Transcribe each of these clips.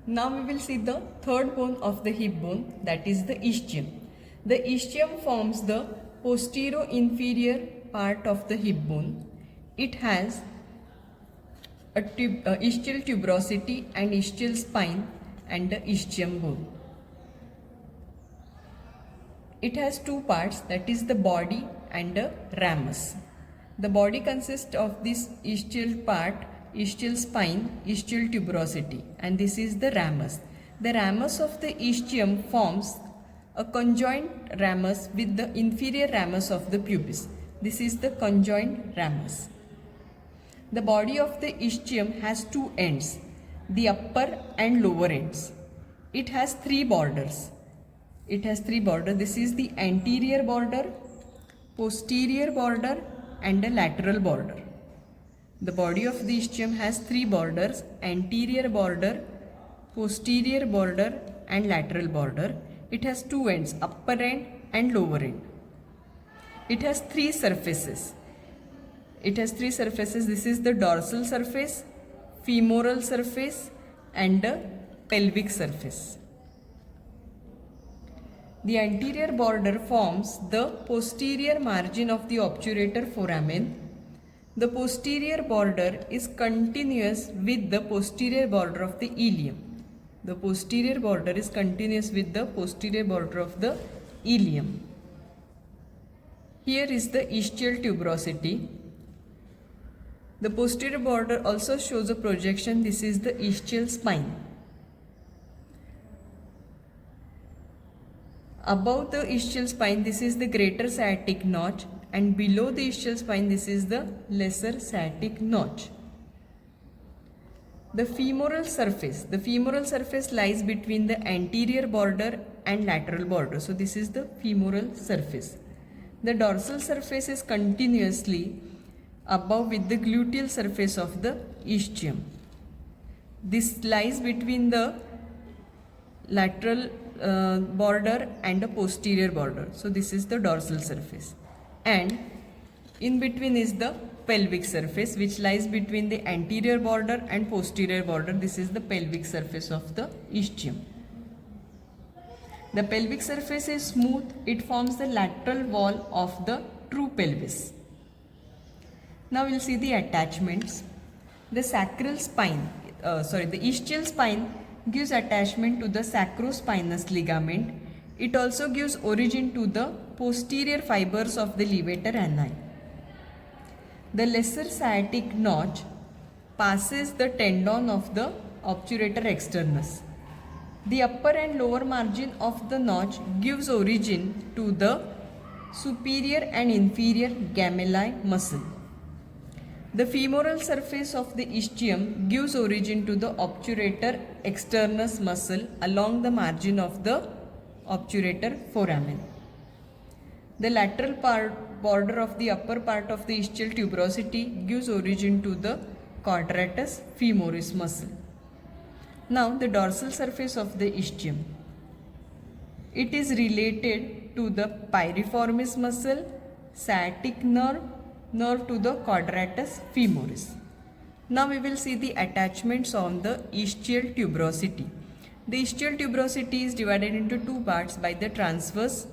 Now we will see the third bone of the hip bone, that is the ischium. The ischium forms the posterior inferior part of the hip bone. It has a ischial tuberosity and ischial spine and the ischium bone. It has two parts, that is the body and the ramus. The body consists of this ischial part, ischial spine, ischial tuberosity, and this is the ramus. The ramus of the ischium forms a conjoint ramus with the inferior ramus of the pubis. This is the conjoint ramus. The body of the ischium has two ends, the upper and lower ends. It has three borders. This is the anterior border, posterior border, and a lateral border. The body of the ischium has three borders, anterior border, posterior border, and lateral border. It has two ends, upper end and lower end. It has three surfaces. This is the dorsal surface, femoral surface, and the pelvic surface. The anterior border forms the posterior margin of the obturator foramen. The posterior border is continuous with the posterior border of the ilium. The posterior border is continuous with the posterior border of the ilium. Here is the ischial tuberosity. The posterior border also shows a projection. This is the ischial spine. Above the ischial spine, this is the greater sciatic notch, and below the ischial spine, this is the lesser sciatic notch. The femoral surface lies between the anterior border and lateral border. So this is the femoral surface. The dorsal surface is continuously above with the gluteal surface of the ischium. This lies between the lateral border and the posterior border. So this is the dorsal surface, and in between is the pelvic surface, which lies between the anterior border and posterior border. This is the pelvic surface of the ischium. The pelvic surface is smooth. It forms the lateral wall of the true pelvis. Now we will see the attachments. The ischial spine gives attachment to the sacrospinous ligament. It also gives origin to the posterior fibers of the levator ani. The lesser sciatic notch passes the tendon of the obturator externus. The upper and lower margin of the notch gives origin to the superior and inferior gemelli muscle. The femoral surface of the ischium gives origin to the obturator externus muscle along the margin of the obturator foramen. The lateral border of the upper part of the ischial tuberosity gives origin to the quadratus femoris muscle. Now the dorsal surface of the ischium. It is related to the piriformis muscle, sciatic nerve to the quadratus femoris. Now we will see the attachments on the ischial tuberosity. The ischial tuberosity is divided into two parts by the transverse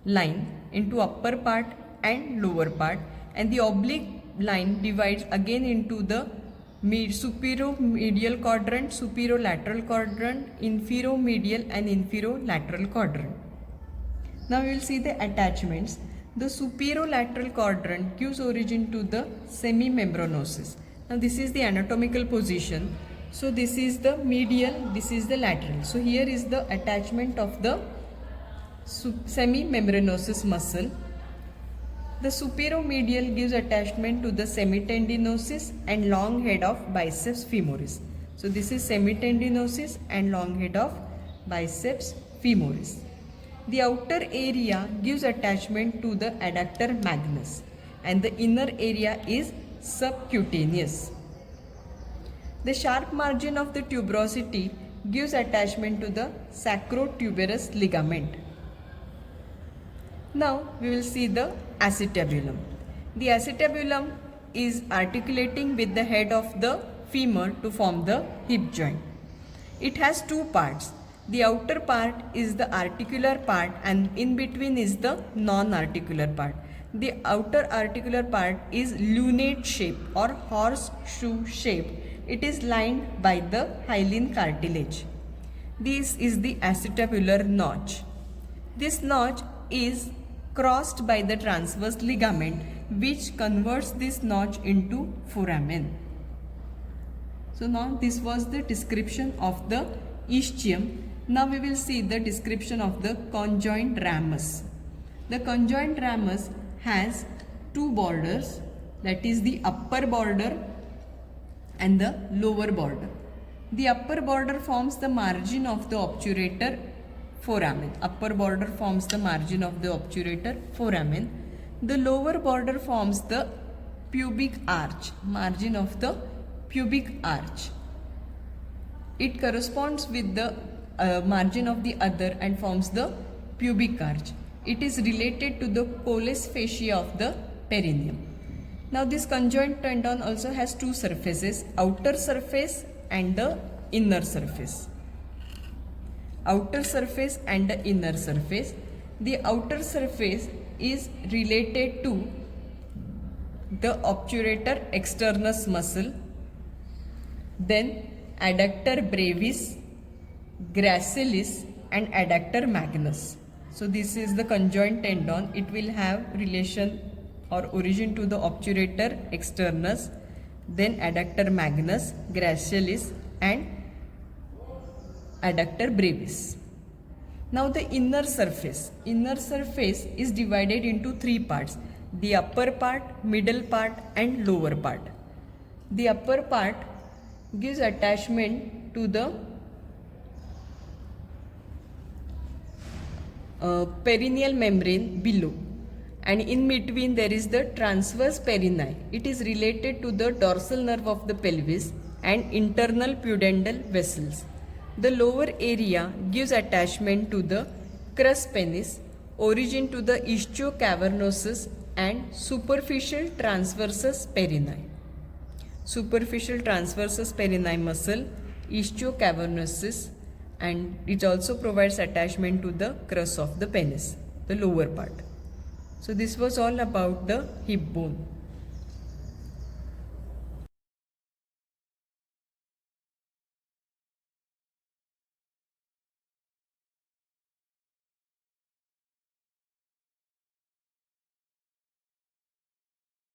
line into upper part and lower part, and the oblique line divides again into the superior-medial quadrant, superior-lateral quadrant, inferior-medial and inferior-lateral quadrant. Now we will see the attachments. The superolateral quadrant gives origin to the semimembranosus. Now this is the anatomical position. So this is the medial, this is the lateral. So here is the attachment of the semimembranosus muscle. The superomedial gives attachment to the semitendinosus and long head of biceps femoris. So this is semitendinosus and long head of biceps femoris. The outer area gives attachment to the adductor magnus, and the inner area is subcutaneous. The sharp margin of the tuberosity gives attachment to the sacrotuberous ligament. Now we will see the acetabulum. The acetabulum is articulating with the head of the femur to form the hip joint. It has two parts. The outer part is the articular part and in between is the non-articular part. The outer articular part is lunate shape or horseshoe shape. It is lined by the hyaline cartilage. This is the acetabular notch. This notch is crossed by the transverse ligament which converts this notch into foramen. So now this was the description of the ischium. Now we will see the description of the conjoint ramus. The conjoint ramus has two borders, that is the upper border and the lower border. The upper border forms the margin of the obturator foramen. Upper border forms the margin of the obturator foramen. The lower border forms the pubic arch, margin of the pubic arch. It corresponds with the margin of the other and forms the pubic arch. It is related to the pollice fascia of the perineum. Now this conjoint tendon also has two surfaces, outer surface and the inner surface. Outer surface and the inner surface. The outer surface is related to the obturator externus muscle, then adductor brevis, gracilis and adductor magnus. So this is the conjoint tendon. It will have relation or origin to the obturator externus, then adductor magnus, gracilis and adductor brevis. Now the inner surface. Inner surface is divided into three parts: the upper part, middle part and lower part. The upper part gives attachment to the perineal membrane below, and in between there is the transverse perineum. It is related to the dorsal nerve of the pelvis and internal pudendal vessels. The lower area gives attachment to the crus penis, origin to the ischiocavernosus and superficial transversus perineum. Superficial transversus perineum muscle, ischiocavernosus, and it also provides attachment to the crus of the penis, the lower part. So this was all about the hip bone.